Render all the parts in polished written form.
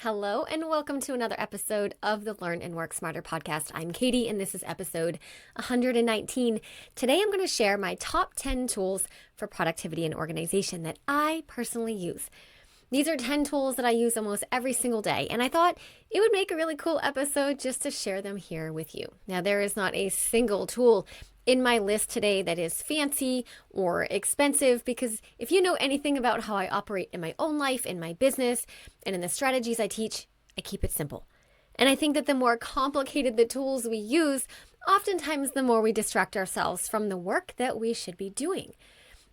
Hello and welcome to another episode of the Learn and Work Smarter podcast. I'm Katie and this is episode 119. Today I'm going to share my top 10 tools for productivity and organization that I personally use. These are 10 tools that I use almost every single day, and I thought it would make a really cool episode just to share them here with you. Now, there is not a single tool in my list today that is fancy or expensive, because if you know anything about how I operate in my own life, in my business, and in the strategies I teach, I keep it simple. And I think that the more complicated the tools we use, oftentimes the more we distract ourselves from the work that we should be doing.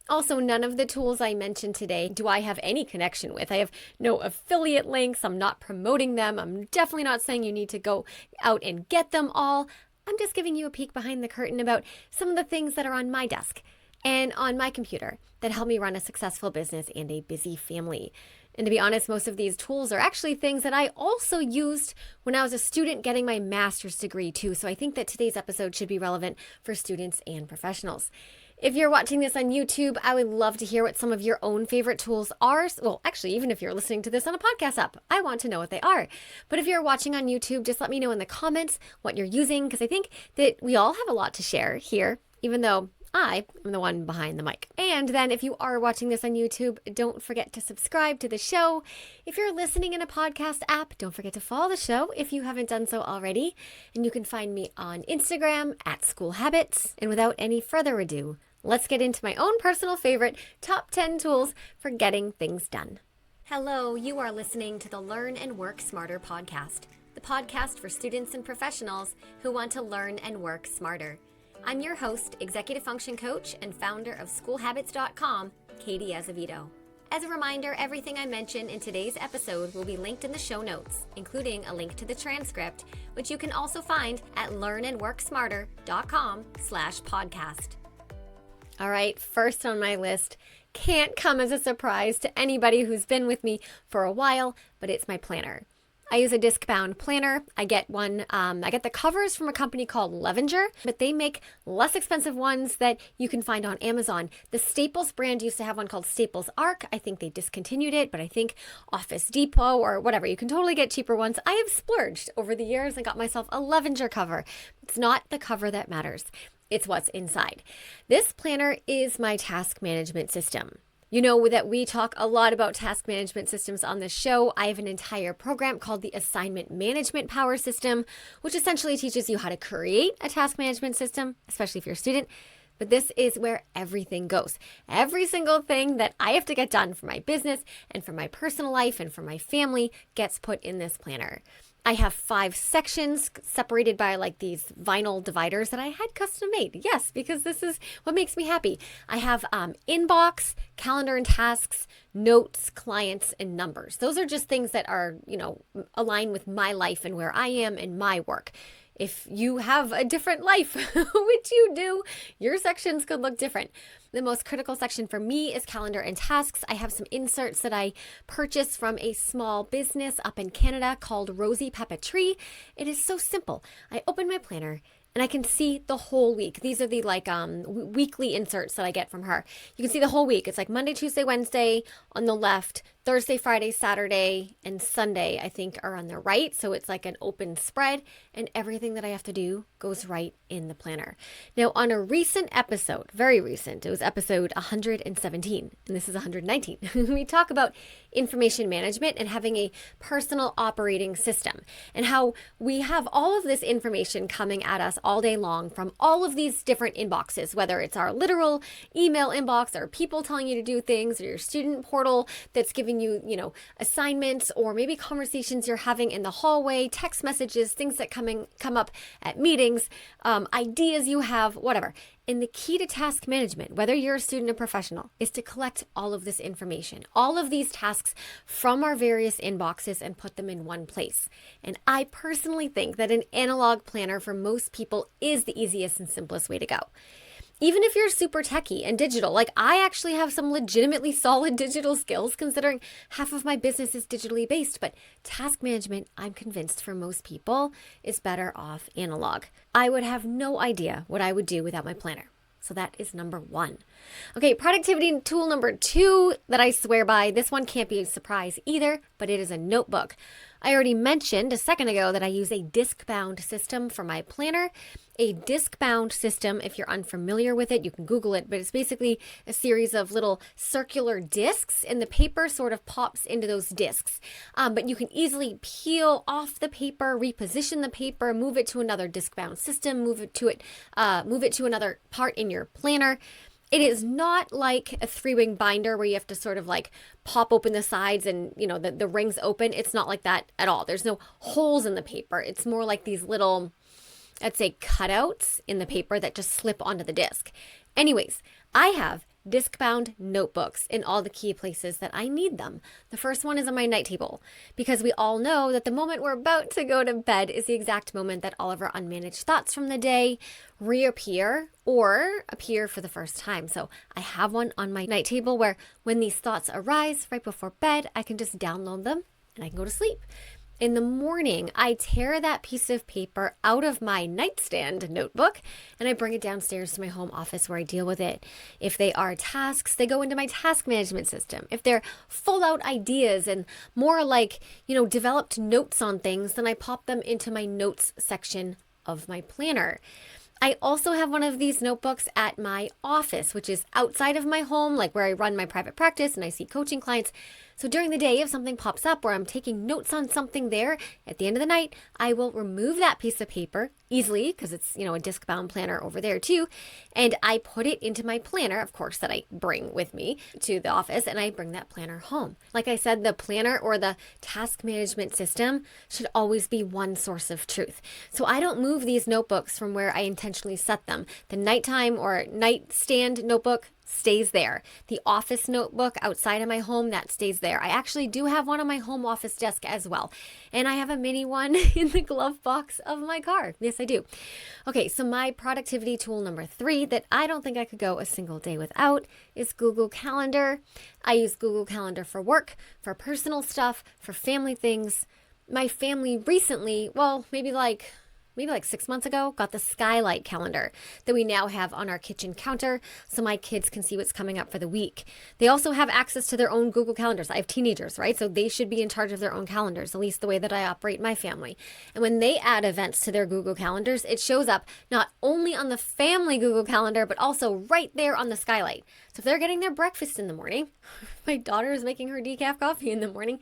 Also, none of the tools I mentioned today do I have any connection with. I have no affiliate links. I'm not promoting them. I'm definitely not saying you need to go out and get them all. I'm just giving you a peek behind the curtain about some of the things that are on my desk and on my computer that help me run a successful business and a busy family. And to be honest, most of these tools are actually things that I also used when I was a student getting my master's degree too. So I think that today's episode should be relevant for students and professionals. If you're watching this on YouTube, I would love to hear what some of your own favorite tools are. Well, actually, even if you're listening to this on a podcast app, I want to know what they are. But if you're watching on YouTube, just let me know in the comments what you're using, because I think that we all have a lot to share here, even though I am the one behind the mic. And then if you are watching this on YouTube, don't forget to subscribe to the show. If you're listening in a podcast app, don't forget to follow the show if you haven't done so already. And you can find me on Instagram at School Habits. And without any further ado, let's get into my own personal favorite top 10 tools for getting things done. Hello, you are listening to the Learn and Work Smarter podcast, the podcast for students and professionals who want to learn and work smarter. I'm your host, executive function coach, and founder of schoolhabits.com, Katie Azevedo. As a reminder, everything I mention in today's episode will be linked in the show notes, including a link to the transcript, which you can also find at learnandworksmarter.com/podcast. All right, first on my list, can't come as a surprise to anybody who's been with me for a while, but it's my planner. I use a disc-bound planner. I get the covers from a company called Levenger, but they make less expensive ones that you can find on Amazon. The Staples brand used to have one called Staples Arc. I think they discontinued it, but I think Office Depot or whatever, you can totally get cheaper ones. I have splurged over the years and got myself a Levenger cover. It's not the cover that matters. It's what's inside. This planner is my task management system. You know that we talk a lot about task management systems on this show. I have an entire program called the Assignment Management Power System, which essentially teaches you how to create a task management system, especially if you're a student. But this is where everything goes. Every single thing that I have to get done for my business and for my personal life and for my family gets put in this planner. I have 5 sections separated by like these vinyl dividers that I had custom made. Yes, because this is what makes me happy. I have inbox, calendar and tasks, notes, clients, and numbers. Those are just things that are, align with my life and where I am in my work. If you have a different life, which you do, your sections could look different. The most critical section for me is calendar and tasks. I have some inserts that I purchased from a small business up in Canada called Rosie Papeterie. It is so simple. I open my planner and I can see the whole week. These are the weekly inserts that I get from her. You can see the whole week. It's like Monday, Tuesday, Wednesday on the left, Thursday, Friday, Saturday, and Sunday, I think, are on the right. So it's like an open spread, and everything that I have to do goes right in the planner. Now, on a recent episode, very recent, it was episode 117, and this is 119, we talk about information management and having a personal operating system, and how we have all of this information coming at us all day long from all of these different inboxes, whether it's our literal email inbox or people telling you to do things, or your student portal that's giving you, assignments, or maybe conversations you're having in the hallway, text messages, things that come up at meetings, ideas you have, whatever. And the key to task management, whether you're a student or professional, is to collect all of this information, all of these tasks from our various inboxes and put them in one place. And I personally think that an analog planner for most people is the easiest and simplest way to go. Even if you're super techie and digital, like I actually have some legitimately solid digital skills considering half of my business is digitally based, but task management, I'm convinced for most people, is better off analog. I would have no idea what I would do without my planner. So that is number 1. Okay, productivity tool number 2 that I swear by. This one can't be a surprise either, but it is a notebook. I already mentioned a second ago that I use a disc-bound system for my planner. A disc-bound system, if you're unfamiliar with it, you can Google it, but it's basically a series of little circular discs, and the paper sort of pops into those discs. But you can easily peel off the paper, reposition the paper, move it to another disc-bound system, move it to another part in your planner. It is not like a 3-ring binder where you have to sort of like pop open the sides and, the rings open. It's not like that at all. There's no holes in the paper. It's more like these little, I'd say, cutouts in the paper that just slip onto the disc. Anyways, I have disc-bound notebooks in all the key places that I need them. The first one is on my night table, because we all know that the moment we're about to go to bed is the exact moment that all of our unmanaged thoughts from the day reappear or appear for the first time. So I have one on my night table where when these thoughts arise right before bed, I can just download them and I can go to sleep. In the morning, I tear that piece of paper out of my nightstand notebook and I bring it downstairs to my home office where I deal with it. If they are tasks, they go into my task management system. If they're full out ideas and more like, developed notes on things, then I pop them into my notes section of my planner. I also have one of these notebooks at my office, which is outside of my home, like where I run my private practice and I see coaching clients. So during the day, if something pops up where I'm taking notes on something there, at the end of the night, I will remove that piece of paper easily because it's, a disc-bound planner over there too. And I put it into my planner, of course, that I bring with me to the office, and I bring that planner home. Like I said, the planner or the task management system should always be one source of truth. So I don't move these notebooks from where I intentionally set them. The nighttime or nightstand notebook stays there. The office notebook outside of my home, that stays there. I actually do have one on my home office desk as well. And I have a mini one in the glove box of my car. Yes, I do. Okay, so my productivity tool number 3 that I don't think I could go a single day without is Google Calendar. I use Google Calendar for work, for personal stuff, for family things. My family recently, maybe like 6 months ago, got the skylight calendar that we now have on our kitchen counter so my kids can see what's coming up for the week. They also have access to their own Google calendars. I have teenagers, right? So they should be in charge of their own calendars, at least the way that I operate my family. And when they add events to their Google calendars, it shows up not only on the family Google calendar, but also right there on the skylight. So if they're getting their breakfast in the morning, my daughter is making her decaf coffee in the morning,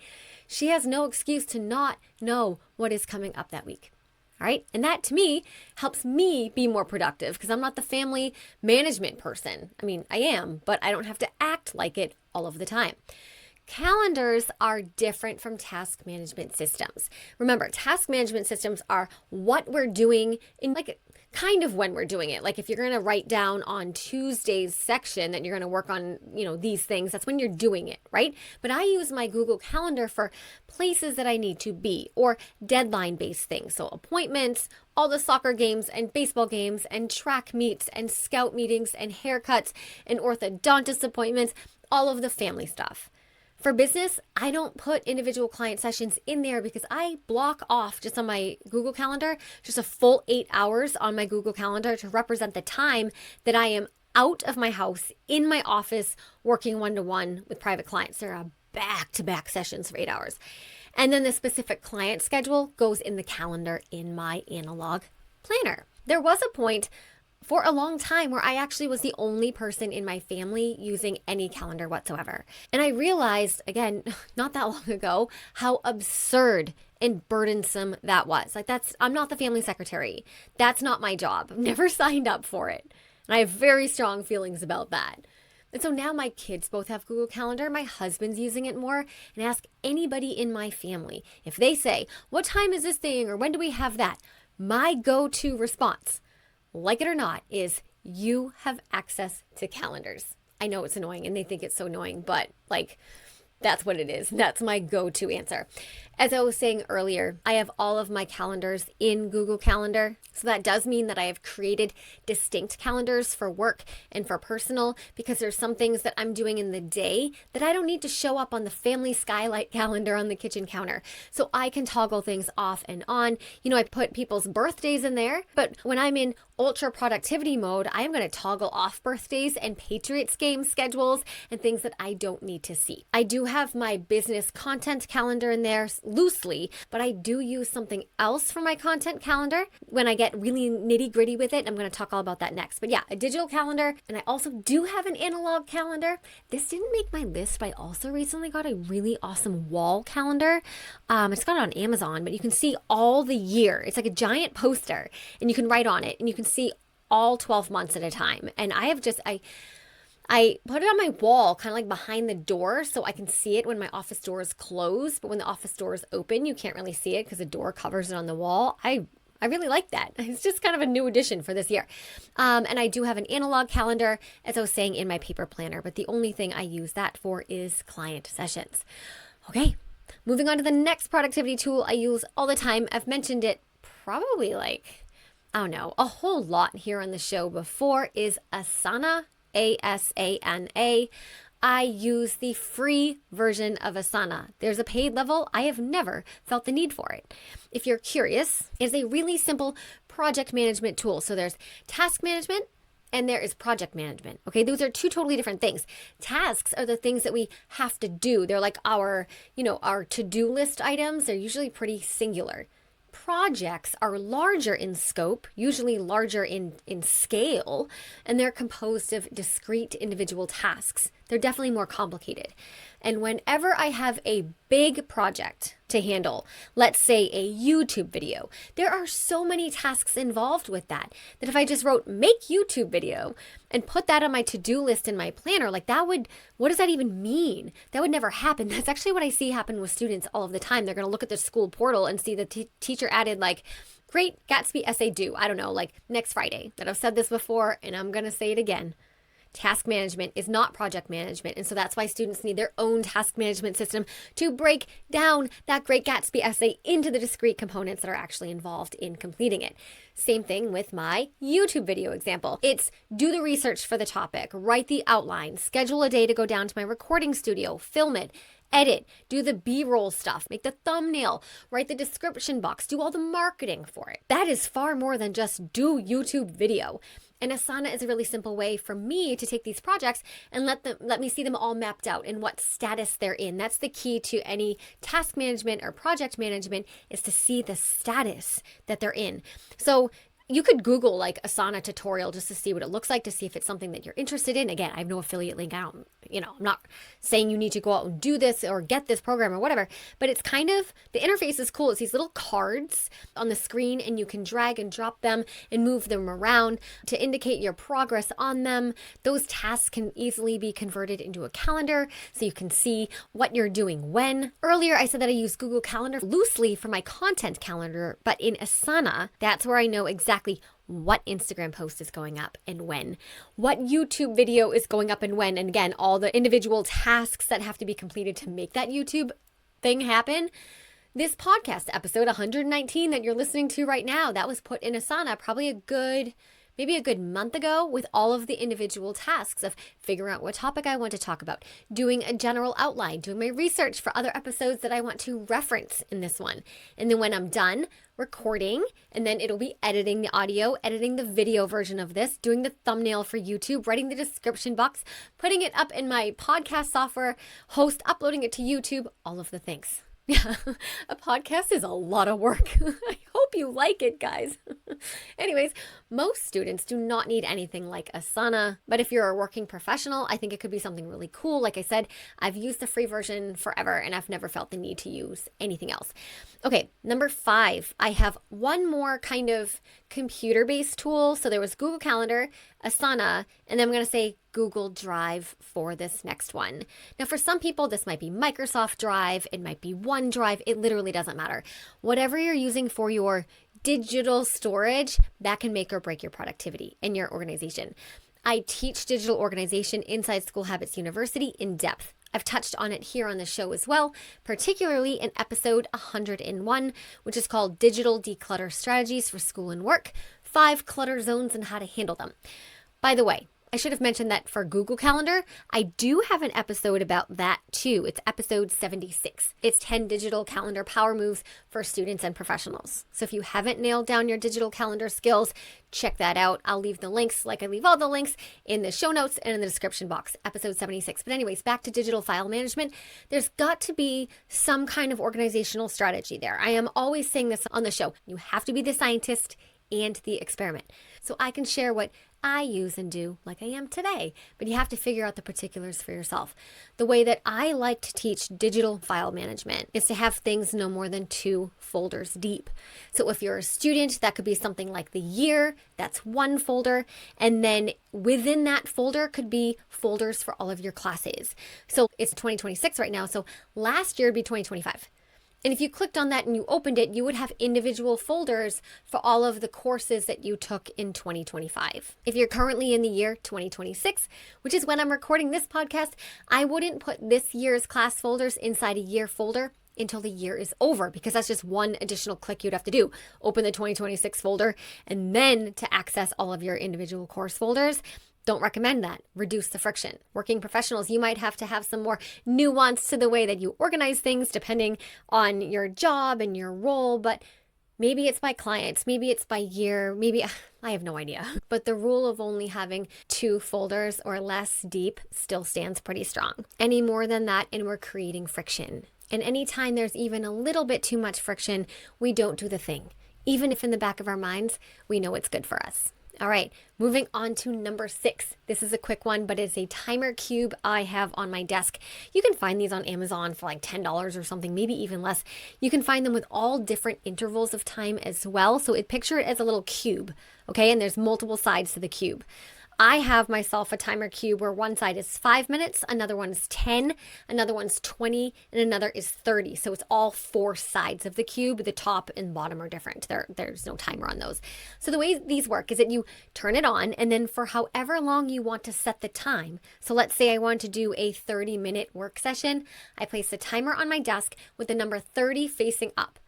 she has no excuse to not know what is coming up that week. All right. And that to me helps me be more productive because I'm not the family management person. I mean, I am, but I don't have to act like it all of the time. Calendars are different from task management systems. Remember, task management systems are what we're doing in kind of when we're doing it. Like if you're going to write down on Tuesday's section that you're going to work on, these things, that's when you're doing it, right? But I use my Google Calendar for places that I need to be or deadline-based things. So appointments, all the soccer games and baseball games and track meets and scout meetings and haircuts and orthodontist appointments, all of the family stuff. For business, I don't put individual client sessions in there because I block off just on my Google Calendar, just a full 8 hours on my Google Calendar to represent the time that I am out of my house, in my office, working one-to-one with private clients. There are back-to-back sessions for 8 hours. And then the specific client schedule goes in the calendar in my analog planner. There was a point for a long time where I actually was the only person in my family using any calendar whatsoever. And I realized, again, not that long ago, how absurd and burdensome that was. I'm not the family secretary. That's not my job. I've never signed up for it. And I have very strong feelings about that. And so now my kids both have Google Calendar. My husband's using it more. And ask anybody in my family, if they say, what time is this thing? Or when do we have that? My go-to response, like it or not, is you have access to calendars. I know it's annoying and they think it's so annoying, but that's what it is. That's my go-to answer. As I was saying earlier, I have all of my calendars in Google Calendar. So that does mean that I have created distinct calendars for work and for personal because there's some things that I'm doing in the day that I don't need to show up on the family skylight calendar on the kitchen counter. So I can toggle things off and on. I put people's birthdays in there, but when I'm in ultra productivity mode, I am going to toggle off birthdays and Patriots game schedules and things that I don't need to see. I do have my business content calendar in there loosely, but I do use something else for my content calendar when I get really nitty gritty with it. I'm going to talk all about that next. But yeah, a digital calendar, and I also do have an analog calendar. This didn't make my list, but I also recently got a really awesome wall calendar. It's got it on Amazon, but you can see all the year. It's like a giant poster, and you can write on it, and you can see all 12 months at a time. And I put it on my wall, kind of like behind the door, so I can see it when my office door is closed. But when the office door is open, you can't really see it because the door covers it on the wall. I really like that. It's just kind of a new addition for this year. And I do have an analog calendar, as I was saying, in my paper planner, but the only thing I use that for is client sessions. Okay, moving on to the next productivity tool I use all the time. I've mentioned it probably a whole lot here on the show before, is Asana, Asana. I use the free version of Asana. There's a paid level. I have never felt the need for it. If you're curious, it's a really simple project management tool. So there's task management and there is project management. Okay, those are two totally different things. Tasks are the things that we have to do. They're like our to-do list items. They're usually pretty singular. Projects are larger in scope, usually larger in scale, and they're composed of discrete individual tasks. They're definitely more complicated. And whenever I have a big project to handle, let's say a YouTube video, there are so many tasks involved with that if I just wrote make YouTube video and put that on my to-do list in my planner, what does that even mean? That would never happen. That's actually what I see happen with students all of the time. They're going to look at the school portal and see the teacher added great Gatsby essay due, next Friday. That I've said this before and I'm going to say it again. Task management is not project management. And so that's why students need their own task management system to break down that Great Gatsby essay into the discrete components that are actually involved in completing it. Same thing with my YouTube video example. It's do the research for the topic, write the outline, schedule a day to go down to my recording studio, film it, edit, do the B-roll stuff, make the thumbnail, write the description box, do all the marketing for it. That is far more than just do YouTube video. And Asana is a really simple way for me to take these projects and let me see them all mapped out and what status they're in. That's the key to any task management or project management, is to see the status that they're in. So you could Google Asana tutorial just to see what it looks like, to see if it's something that you're interested in. Again, I have no affiliate link. I'm not saying you need to go out and do this or get this program or whatever, but it's the interface is cool. It's these little cards on the screen and you can drag and drop them and move them around to indicate your progress on them. Those tasks can easily be converted into a calendar so you can see what you're doing when. Earlier, I said that I use Google Calendar loosely for my content calendar, but in Asana, that's where I know exactly what Instagram post is going up and when, what YouTube video is going up and when, and again, all the individual tasks that have to be completed to make that YouTube thing happen. This podcast episode 119 that you're listening to right now, that was put in Asana probably maybe a good month ago, with all of the individual tasks of figuring out what topic I want to talk about, doing a general outline, doing my research for other episodes that I want to reference in this one. And then when I'm done recording, and then it'll be editing the audio, editing the video version of this, doing the thumbnail for YouTube, writing the description box, putting it up in my podcast software, uploading it to YouTube, all of the things. Yeah, a podcast is a lot of work. I hope you like it, guys. Anyways, most students do not need anything like Asana, but if you're a working professional, I think it could be something really cool. Like I said, I've used the free version forever and I've never felt the need to use anything else. Okay, number 5, I have one more kind of computer-based tool. So there was Google Calendar, Asana, and then I'm going to say Google Drive for this next one. Now, for some people, this might be Microsoft Drive, it might be OneDrive, it literally doesn't matter. Whatever you're using for your digital storage, that can make or break your productivity in your organization. I teach digital organization inside School Habits University in depth. I've touched on it here on the show as well, particularly in episode 101, which is called Digital Declutter Strategies for School and Work, 5 Clutter Zones and How to Handle Them. By the way, I should have mentioned that for Google Calendar, I do have an episode about that too. It's episode 76. It's 10 digital calendar power moves for students and professionals. So if you haven't nailed down your digital calendar skills, check that out. I'll leave the links, like I leave all the links, in the show notes and in the description box, episode 76. But anyways, back to digital file management. There's got to be some kind of organizational strategy there. I am always saying this on the show. You have to be the scientist and the experiment. So I can share what I use and do like I am today, but you have to figure out the particulars for yourself. The way that I like to teach digital file management is to have things no more than 2 folders deep. So if you're a student, that could be something like the year, that's 1 folder, and then within that folder could be folders for all of your classes. So it's 2026 right now, so last year would be 2025. And if you clicked on that and you opened it, you would have individual folders for all of the courses that you took in 2025. If you're currently in the year 2026, which is when I'm recording this podcast, I wouldn't put this year's class folders inside a year folder until the year is over, because that's just one additional click you'd have to do. Open the 2026 folder and then to access all of your individual course folders. Don't recommend that. Reduce the friction. Working professionals, you might have to have some more nuance to the way that you organize things depending on your job and your role, but maybe it's by clients, maybe it's by year, maybe, I have no idea. But the rule of only having 2 folders or less deep still stands pretty strong. Any more than that, and we're creating friction. And anytime there's even a little bit too much friction, we don't do the thing. Even if in the back of our minds, we know it's good for us. All right, moving on to number 6. This is a quick one, but it's a timer cube I have on my desk. You can find these on Amazon for like $10 or something, maybe even less. You can find them with all different intervals of time as well. So picture it as a little cube, okay? And there's multiple sides to the cube. I have myself a timer cube where one side is 5 minutes, another one is 10, another one's 20, and another is 30. So it's all 4 sides of the cube. The top and bottom are different. There's no timer on those. So the way these work is that you turn it on, and then for however long you want to set the time. So let's say I want to do a 30-minute work session. I place the timer on my desk with the number 30 facing up.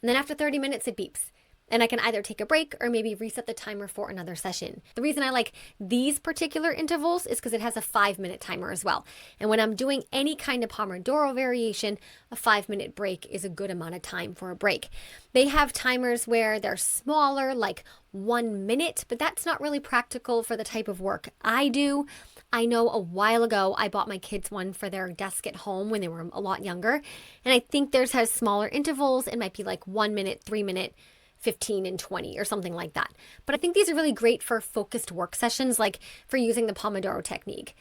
And then after 30 minutes, it beeps. And I can either take a break or maybe reset the timer for another session. The reason I like these particular intervals is because it has a 5-minute timer as well. And when I'm doing any kind of Pomodoro variation, a 5-minute break is a good amount of time for a break. They have timers where they're smaller, like 1 minute, but that's not really practical for the type of work I do. I know a while ago I bought my kids one for their desk at home when they were a lot younger. And I think theirs has smaller intervals. It might be like 1 minute, 3 minute, 15 and 20 or something like that. But I think these are really great for focused work sessions, like for using the Pomodoro technique.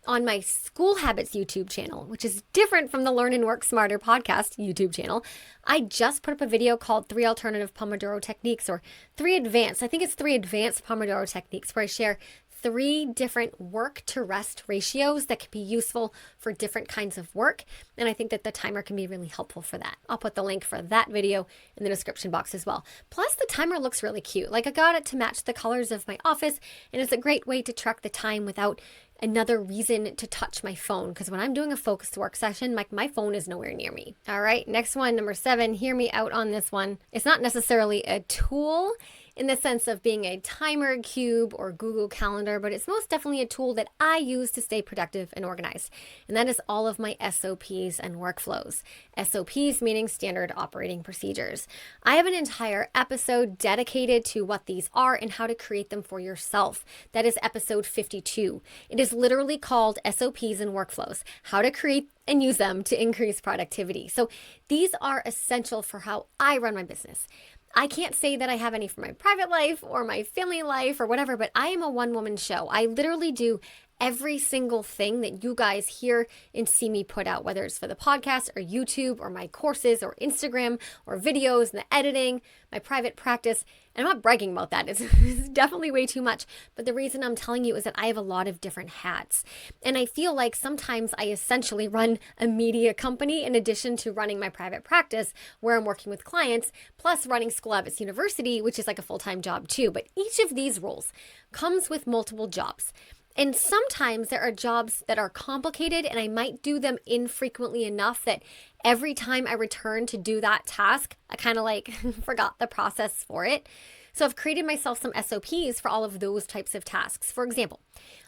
On my School Habits YouTube channel, which is different from the Learn and Work Smarter podcast YouTube channel, I just put up a video called 3 Alternative Pomodoro Techniques, or 3 Advanced. I think it's 3 Advanced Pomodoro Techniques, where I share 3 different work to rest ratios that can be useful for different kinds of work. And I think that the timer can be really helpful for that. I'll put the link for that video in the description box as well. Plus the timer looks really cute. Like I got it to match the colors of my office, and it's a great way to track the time without another reason to touch my phone, because when I'm doing a focused work session, my phone is nowhere near me. All right, next one, number 7, hear me out on this one. It's not necessarily a tool in the sense of being a timer cube or Google Calendar, but it's most definitely a tool that I use to stay productive and organized. And that is all of my SOPs and workflows. SOPs meaning standard operating procedures. I have an entire episode dedicated to what these are and how to create them for yourself. That is episode 52. It is literally called SOPs and workflows, how to create and use them to increase productivity. So these are essential for how I run my business. I can't say that I have any for my private life or my family life or whatever, but I am a one-woman show. I literally do every single thing that you guys hear and see me put out, whether it's for the podcast or YouTube or my courses or Instagram or videos and the editing, my private practice. And I'm not bragging about that. It's definitely way too much. But the reason I'm telling you is that I have a lot of different hats. And I feel like sometimes I essentially run a media company in addition to running my private practice where I'm working with clients, plus running School Habits University, which is like a full-time job too. But each of these roles comes with multiple jobs. And sometimes there are jobs that are complicated and I might do them infrequently enough that every time I return to do that task, I kind of like forgot the process for it. So I've created myself some SOPs for all of those types of tasks. For example,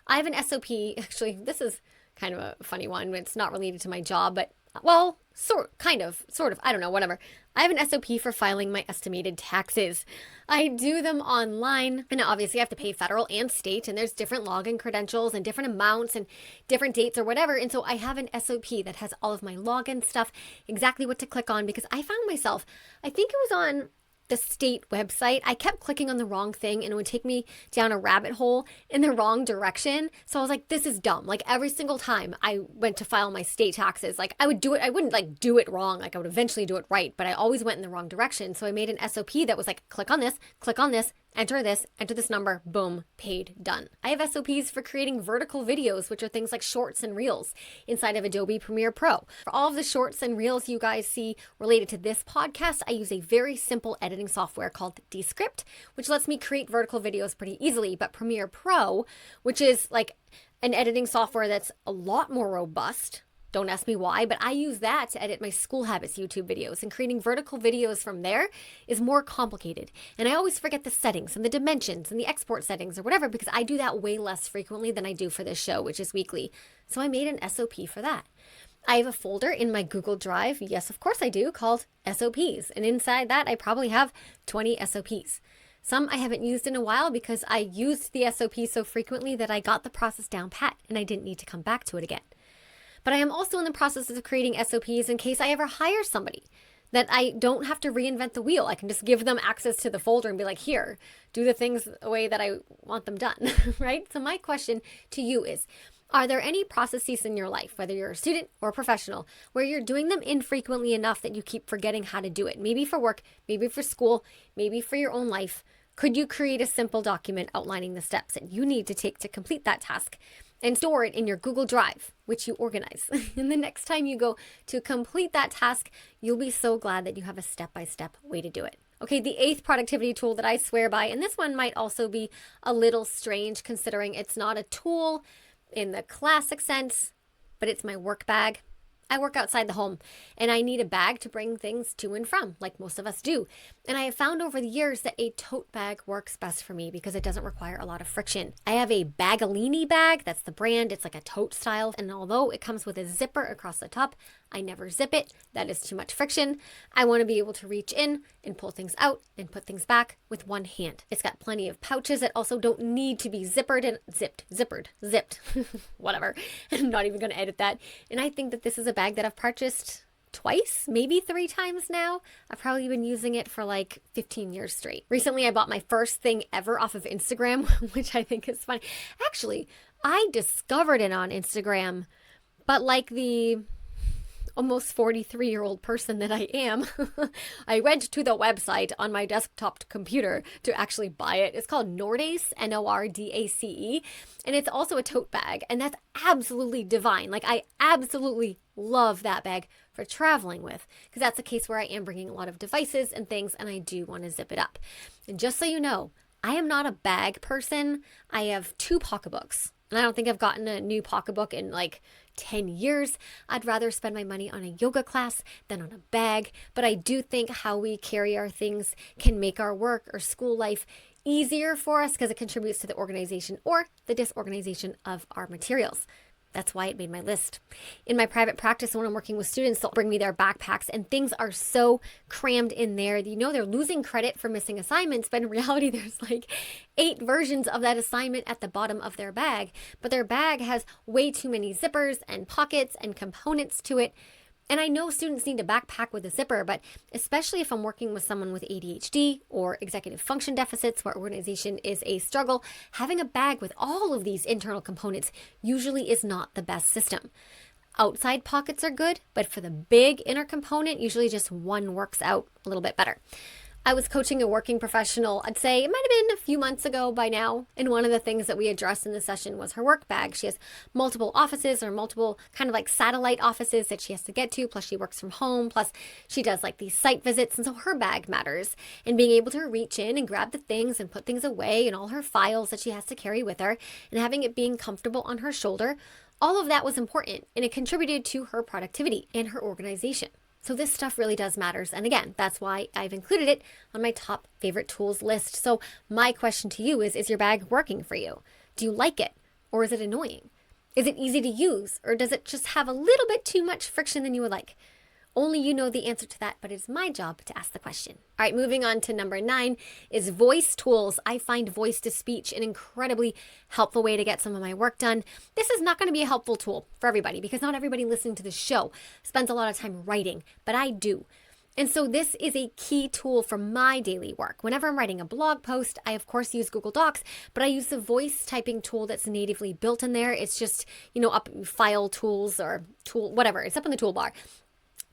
I have an SOP, actually, this is kind of a funny one. It's not related to my job, but well, sort of, I don't know, whatever. I have an SOP for filing my estimated taxes. I do them online, and obviously I have to pay federal and state, and there's different login credentials and different amounts and different dates or whatever. And so I have an SOP that has all of my login stuff, exactly what to click on, because I found myself, I think it was on the state website, I kept clicking on the wrong thing and it would take me down a rabbit hole in the wrong direction. So I was like, this is dumb. Like every single time I went to file my state taxes, like I would do it, I wouldn't like do it wrong. Like I would eventually do it right, but I always went in the wrong direction. So I made an SOP that was like, click on this, enter this number, boom, paid, done. I have SOPs for creating vertical videos, which are things like shorts and reels inside of Adobe Premiere Pro. For all of the shorts and reels you guys see related to this podcast, I use a very simple editing software called Descript, which lets me create vertical videos pretty easily. But Premiere Pro, which is like an editing software that's a lot more robust, don't ask me why, but I use that to edit my school habits YouTube videos, and creating vertical videos from there is more complicated. And I always forget the settings and the dimensions and the export settings or whatever, because I do that way less frequently than I do for this show, which is weekly. So I made an SOP for that. I have a folder in my Google Drive, yes, of course I do, called SOPs. And inside that, I probably have 20 SOPs. Some I haven't used in a while because I used the SOP so frequently that I got the process down pat and I didn't need to come back to it again. But I am also in the process of creating SOPs in case I ever hire somebody, that I don't have to reinvent the wheel. I can just give them access to the folder and be like, here, do the things the way that I want them done, right? So my question to you is, are there any processes in your life, whether you're a student or a professional, where you're doing them infrequently enough that you keep forgetting how to do it? Maybe for work, maybe for school, maybe for your own life. Could you create a simple document outlining the steps that you need to take to complete that task and store it in your Google Drive, which you organize? And the next time you go to complete that task, you'll be so glad that you have a step-by-step way to do it. Okay, the 8th productivity tool that I swear by, and this one might also be a little strange considering it's not a tool in the classic sense, but it's my work bag. I work outside the home and I need a bag to bring things to and from, like most of us do. And I have found over the years that a tote bag works best for me because it doesn't require a lot of friction. I have a Bagalini bag, that's the brand. It's like a tote style. And although it comes with a zipper across the top, I never zip it. That is too much friction. I want to be able to reach in and pull things out and put things back with one hand. It's got plenty of pouches that also don't need to be zippered, whatever. I'm not even going to edit that. And I think that this is a bag that I've purchased twice, maybe 3 times now. I've probably been using it for like 15 years straight. Recently, I bought my first thing ever off of Instagram, which I think is funny. Actually, I discovered it on Instagram, but like the almost 43-year-old person that I am, I went to the website on my desktop computer to actually buy it. It's called Nordace, Nordace, and it's also a tote bag, and that's absolutely divine. Like, I absolutely love that bag for traveling with, because that's a case where I am bringing a lot of devices and things, and I do want to zip it up. And just so you know, I am not a bag person. I have 2 pocketbooks, and I don't think I've gotten a new pocketbook in like 10 years. I'd rather spend my money on a yoga class than on a bag, but I do think how we carry our things can make our work or school life easier for us because it contributes to the organization or the disorganization of our materials. That's why it made my list. In my private practice, when I'm working with students, they'll bring me their backpacks and things are so crammed in there. You know, they're losing credit for missing assignments, but in reality, there's like 8 versions of that assignment at the bottom of their bag. But their bag has way too many zippers and pockets and components to it. And I know students need a backpack with a zipper, but especially if I'm working with someone with ADHD or executive function deficits where organization is a struggle, having a bag with all of these internal components usually is not the best system. Outside pockets are good, but for the big inner component, usually just one works out a little bit better. I was coaching a working professional, I'd say it might have been a few months ago by now, and one of the things that we addressed in the session was her work bag. She has multiple offices or multiple kind of like satellite offices that she has to get to, plus she works from home, plus she does like these site visits, and so her bag matters. And being able to reach in and grab the things and put things away and all her files that she has to carry with her, and having it being comfortable on her shoulder, all of that was important, and it contributed to her productivity and her organization. So this stuff really does matters. And again, that's why I've included it on my top favorite tools list. So my question to you is your bag working for you? Do you like it? Or is it annoying? Is it easy to use? Or does it just have a little bit too much friction than you would like? Only you know the answer to that, but it's my job to ask the question. All right, moving on to number 9 is voice tools. I find voice to speech an incredibly helpful way to get some of my work done. This is not going to be a helpful tool for everybody because not everybody listening to the show spends a lot of time writing, but I do. And so this is a key tool for my daily work. Whenever I'm writing a blog post, I of course use Google Docs, but I use the voice typing tool that's natively built in there. It's just, up file tools or tool, whatever. It's up in the toolbar.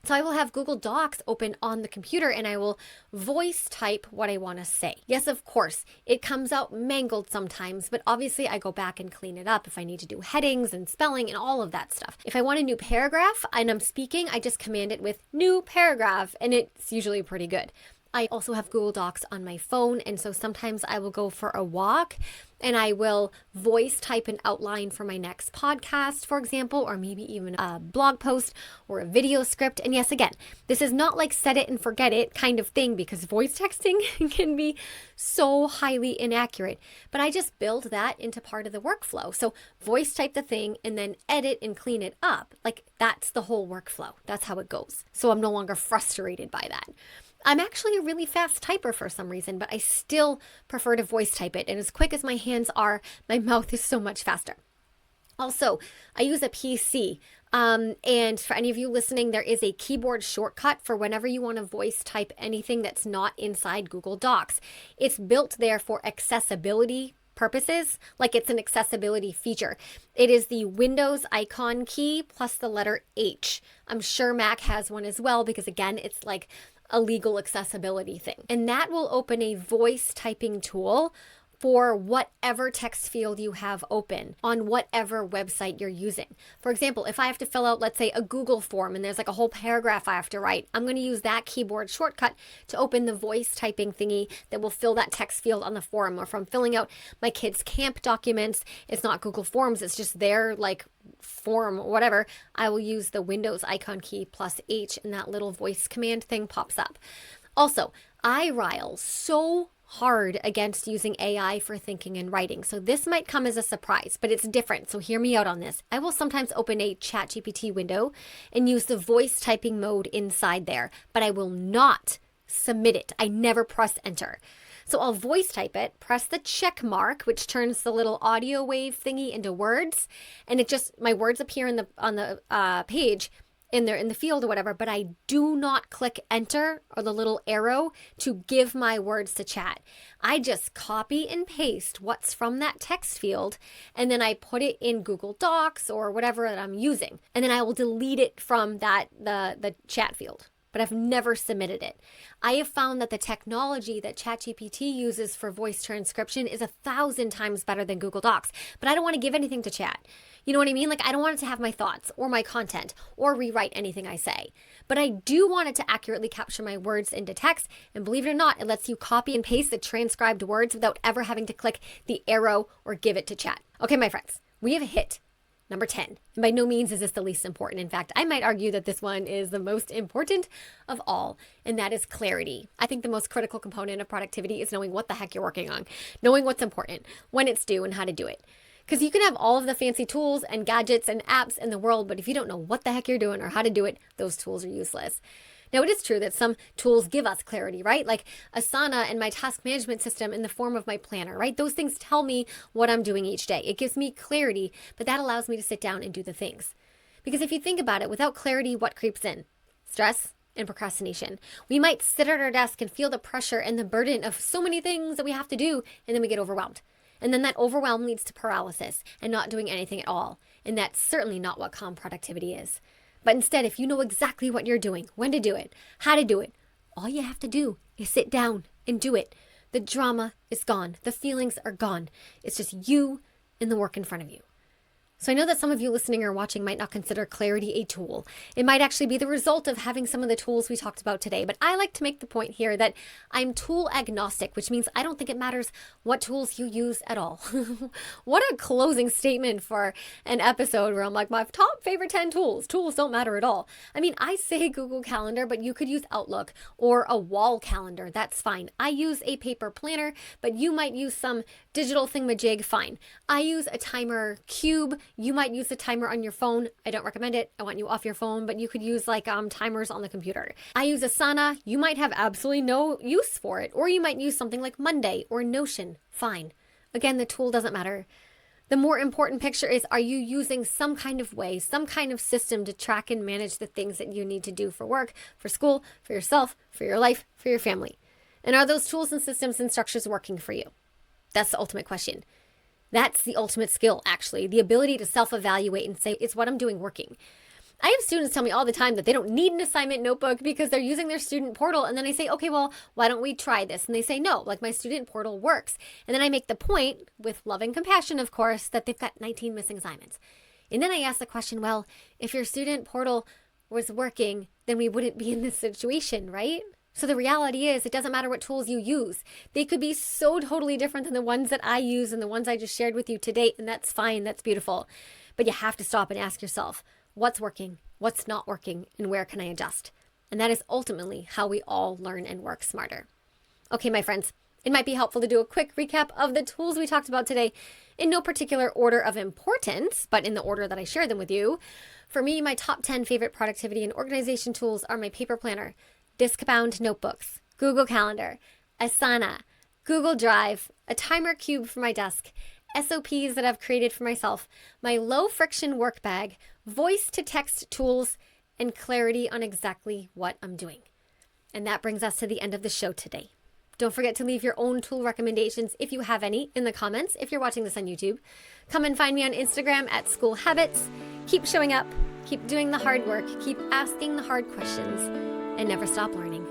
So I will have Google Docs open on the computer and I will voice type what I want to say. Yes, of course, it comes out mangled sometimes, but obviously I go back and clean it up if I need to do headings and spelling and all of that stuff. If I want a new paragraph and I'm speaking, I just command it with new paragraph and it's usually pretty good. I also have Google Docs on my phone, and so sometimes I will go for a walk and I will voice type an outline for my next podcast, for example, or maybe even a blog post or a video script. And yes, again, this is not like set it and forget it kind of thing because voice texting can be so highly inaccurate, but I just build that into part of the workflow. So voice type the thing and then edit and clean it up. Like that's the whole workflow. That's how it goes. So I'm no longer frustrated by that. I'm actually a really fast typer for some reason, but I still prefer to voice type it. And as quick as my hands are, my mouth is so much faster. Also, I use a PC. And for any of you listening, there is a keyboard shortcut for whenever you want to voice type anything that's not inside Google Docs. It's built there for accessibility purposes, like it's an accessibility feature. It is the Windows icon key plus the letter H. I'm sure Mac has one as well because again, it's like a legal accessibility thing. And that will open a voice typing tool for whatever text field you have open on whatever website you're using. For example, if I have to fill out, let's say, a Google form and there's like a whole paragraph I have to write, I'm going to use that keyboard shortcut to open the voice typing thingy that will fill that text field on the form. Or if I'm filling out my kids' camp documents, it's not Google Forms, it's just their like form or whatever, I will use the Windows icon key plus H and that little voice command thing pops up. Also, I rile so hard against using AI for thinking and writing. So this might come as a surprise, but it's different. So hear me out on this. I will sometimes open a ChatGPT window and use the voice typing mode inside there, but I will not submit it. I never press enter. So I'll voice type it, press the check mark, which turns the little audio wave thingy into words. And it just, my words appear on the page in the field or whatever, but I do not click enter or the little arrow to give my words to chat. I just copy and paste what's from that text field, and then I put it in Google Docs or whatever that I'm using. And then I will delete it from the chat field. But I've never submitted it. I have found that the technology that ChatGPT uses for voice transcription is 1,000 times better than Google Docs, but I don't want to give anything to chat. You know what I mean? Like I don't want it to have my thoughts or my content or rewrite anything I say, but I do want it to accurately capture my words into text. And believe it or not, it lets you copy and paste the transcribed words without ever having to click the arrow or give it to chat. Okay, my friends, we have hit number 10. And by no means is this the least important. In fact, I might argue that this one is the most important of all, and that is clarity. I think the most critical component of productivity is knowing what the heck you're working on, knowing what's important, when it's due, and how to do it. Because you can have all of the fancy tools and gadgets and apps in the world, but if you don't know what the heck you're doing or how to do it, those tools are useless. Now, it is true that some tools give us clarity, right? Like Asana and my task management system in the form of my planner, right? Those things tell me what I'm doing each day. It gives me clarity, but that allows me to sit down and do the things. Because if you think about it, without clarity, what creeps in? Stress and procrastination. We might sit at our desk and feel the pressure and the burden of so many things that we have to do, and then we get overwhelmed. And then that overwhelm leads to paralysis and not doing anything at all. And that's certainly not what calm productivity is. But instead, if you know exactly what you're doing, when to do it, how to do it, all you have to do is sit down and do it. The drama is gone. The feelings are gone. It's just you and the work in front of you. So I know that some of you listening or watching might not consider Clarity a tool. It might actually be the result of having some of the tools we talked about today. But I like to make the point here that I'm tool agnostic, which means I don't think it matters what tools you use at all. What a closing statement for an episode where I'm like, my top favorite 10 tools. Tools don't matter at all. I mean, I say Google Calendar, but you could use Outlook or a wall calendar. That's fine. I use a paper planner, but you might use some digital thingamajig. Fine. I use a timer cube. You might use a timer on your phone. I don't recommend it. I want you off your phone, but you could use like timers on the computer. I use Asana. You might have absolutely no use for it, or you might use something like Monday or Notion. Fine. Again, the tool doesn't matter. The more important picture is, are you using some kind of way, some kind of system to track and manage the things that you need to do for work, for school, for yourself, for your life, for your family? And are those tools and systems and structures working for you? That's the ultimate question. That's the ultimate skill, actually, the ability to self-evaluate and say, is what I'm doing working? I have students tell me all the time that they don't need an assignment notebook because they're using their student portal. And then I say, okay, well, why don't we try this? And they say, no, like my student portal works. And then I make the point, with love and compassion, of course, that they've got 19 missing assignments. And then I ask the question, well, if your student portal was working, then we wouldn't be in this situation, right? So the reality is, it doesn't matter what tools you use. They could be so totally different than the ones that I use and the ones I just shared with you today, and that's fine, that's beautiful. But you have to stop and ask yourself, what's working, what's not working, and where can I adjust? And that is ultimately how we all learn and work smarter. Okay, my friends, it might be helpful to do a quick recap of the tools we talked about today in no particular order of importance, but in the order that I shared them with you. For me, my top 10 favorite productivity and organization tools are my paper planner, disc-bound notebooks, Google Calendar, Asana, Google Drive, a timer cube for my desk, SOPs that I've created for myself, my low-friction work bag, voice-to-text tools, and clarity on exactly what I'm doing. And that brings us to the end of the show today. Don't forget to leave your own tool recommendations, if you have any, in the comments if you're watching this on YouTube. Come and find me on Instagram at School Habits. Keep showing up, keep doing the hard work, keep asking the hard questions, and never stop learning.